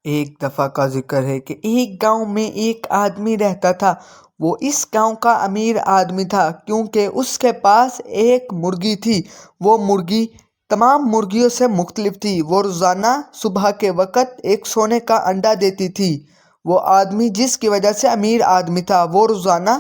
ایک دفعہ کا ذکر ہے کہ ایک گاؤں میں ایک آدمی رہتا تھا۔ وہ اس گاؤں کا امیر آدمی تھا کیونکہ اس کے پاس ایک مرغی تھی۔ وہ مرغی تمام مرغیوں سے مختلف تھی۔ وہ روزانہ صبح کے وقت ایک سونے کا انڈا دیتی تھی۔ وہ آدمی جس کی وجہ سے امیر آدمی تھا، وہ روزانہ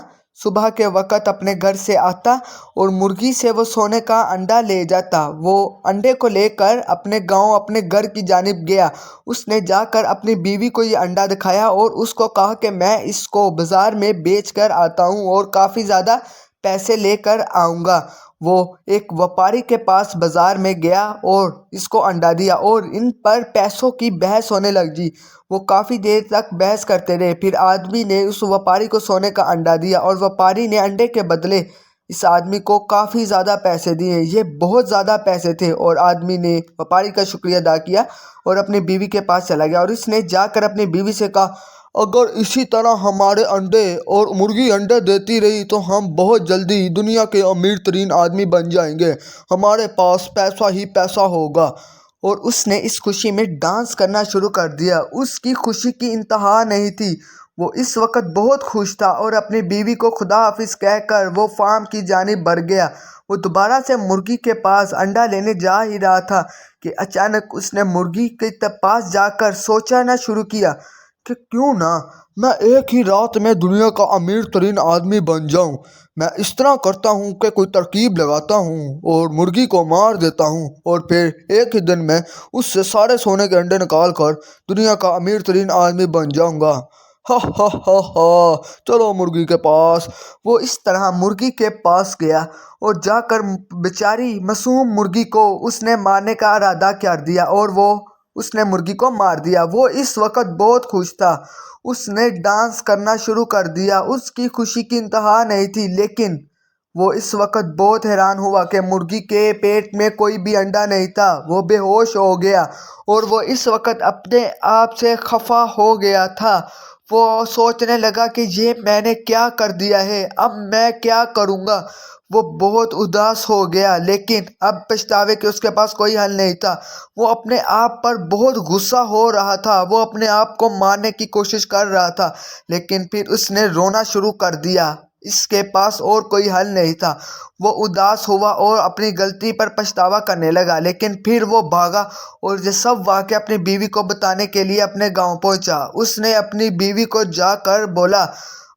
صبح کے وقت اپنے گھر سے آتا اور مرغی سے وہ سونے کا انڈا لے جاتا۔ وہ انڈے کو لے کر اپنے گاؤں، اپنے گھر کی جانب گیا۔ اس نے جا کر اپنی بیوی کو یہ انڈا دکھایا اور اس کو کہا کہ میں اس کو بازار میں بیچ کر آتا ہوں اور کافی زیادہ پیسے لے کر آؤں گا۔ وہ ایک وپاری کے پاس بازار میں گیا اور اس کو انڈا دیا اور ان پر پیسوں کی بحث ہونے لگی۔ وہ کافی دیر تک بحث کرتے رہے۔ پھر آدمی نے اس وپاری کو سونے کا انڈا دیا اور وپاری نے انڈے کے بدلے اس آدمی کو کافی زیادہ پیسے دیے۔ یہ بہت زیادہ پیسے تھے اور آدمی نے وپاری کا شکریہ ادا کیا اور اپنی بیوی کے پاس چلا گیا اور اس نے جا کر اپنی بیوی سے کہا، اگر اسی طرح ہمارے انڈے اور مرغی انڈے دیتی رہی تو ہم بہت جلدی دنیا کے امیر ترین آدمی بن جائیں گے۔ ہمارے پاس پیسہ ہی پیسہ ہوگا۔ اور اس نے اس خوشی میں ڈانس کرنا شروع کر دیا۔ اس کی خوشی کی انتہا نہیں تھی۔ وہ اس وقت بہت خوش تھا اور اپنی بیوی کو خدا حافظ کہہ کر وہ فارم کی جانب بڑھ گیا۔ وہ دوبارہ سے مرغی کے پاس انڈا لینے جا ہی رہا تھا کہ اچانک اس نے مرغی کے پاس جا کر سوچنا شروع کیا کہ کیوں نہ میں ایک ہی رات میں دنیا کا امیر ترین آدمی بن جاؤں۔ میں اس طرح کرتا ہوں کہ کوئی ترکیب لگاتا ہوں اور مرغی کو مار دیتا ہوں اور پھر ایک ہی دن میں اس سے سارے سونے کے انڈے نکال کر دنیا کا امیر ترین آدمی بن جاؤں گا۔ ہا ہا ہا ہا، چلو مرغی کے پاس۔ وہ اس طرح مرغی کے پاس گیا اور جا کر بیچاری معصوم مرغی کو اس نے مارنے کا ارادہ کر دیا اور اس نے مرغی کو مار دیا۔ وہ اس وقت بہت خوش تھا۔ اس نے ڈانس کرنا شروع کر دیا۔ اس کی خوشی کی انتہا نہیں تھی، لیکن وہ اس وقت بہت حیران ہوا کہ مرغی کے پیٹ میں کوئی بھی انڈا نہیں تھا۔ وہ بے ہوش ہو گیا اور وہ اس وقت اپنے آپ سے خفا ہو گیا تھا۔ وہ سوچنے لگا کہ یہ میں نے کیا کر دیا ہے، اب میں کیا کروں گا۔ وہ بہت اداس ہو گیا، لیکن اب پچھتاوے کہ اس کے پاس کوئی حل نہیں تھا۔ وہ اپنے آپ پر بہت غصہ ہو رہا تھا۔ وہ اپنے آپ کو مارنے کی کوشش کر رہا تھا، لیکن پھر اس نے رونا شروع کر دیا۔ اس کے پاس اور کوئی حل نہیں تھا۔ وہ اداس ہوا اور اپنی غلطی پر پچھتاوا کرنے لگا، لیکن پھر وہ بھاگا اور یہ سب واقعہ اپنی بیوی کو بتانے کے لیے اپنے گاؤں پہنچا۔ اس نے اپنی بیوی کو جا کر بولا،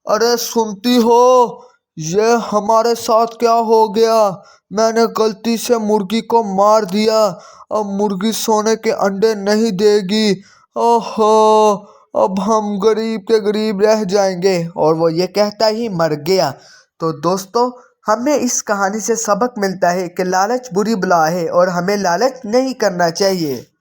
ارے سنتی ہو، یہ ہمارے ساتھ کیا ہو گیا؟ میں نے غلطی سے مرغی کو مار دیا۔ اب مرغی سونے کے انڈے نہیں دے گی۔ اوہو، اب ہم غریب کے غریب رہ جائیں گے۔ اور وہ یہ کہتا ہی مر گیا۔ تو دوستو، ہمیں اس کہانی سے سبق ملتا ہے کہ لالچ بری بلا ہے اور ہمیں لالچ نہیں کرنا چاہیے۔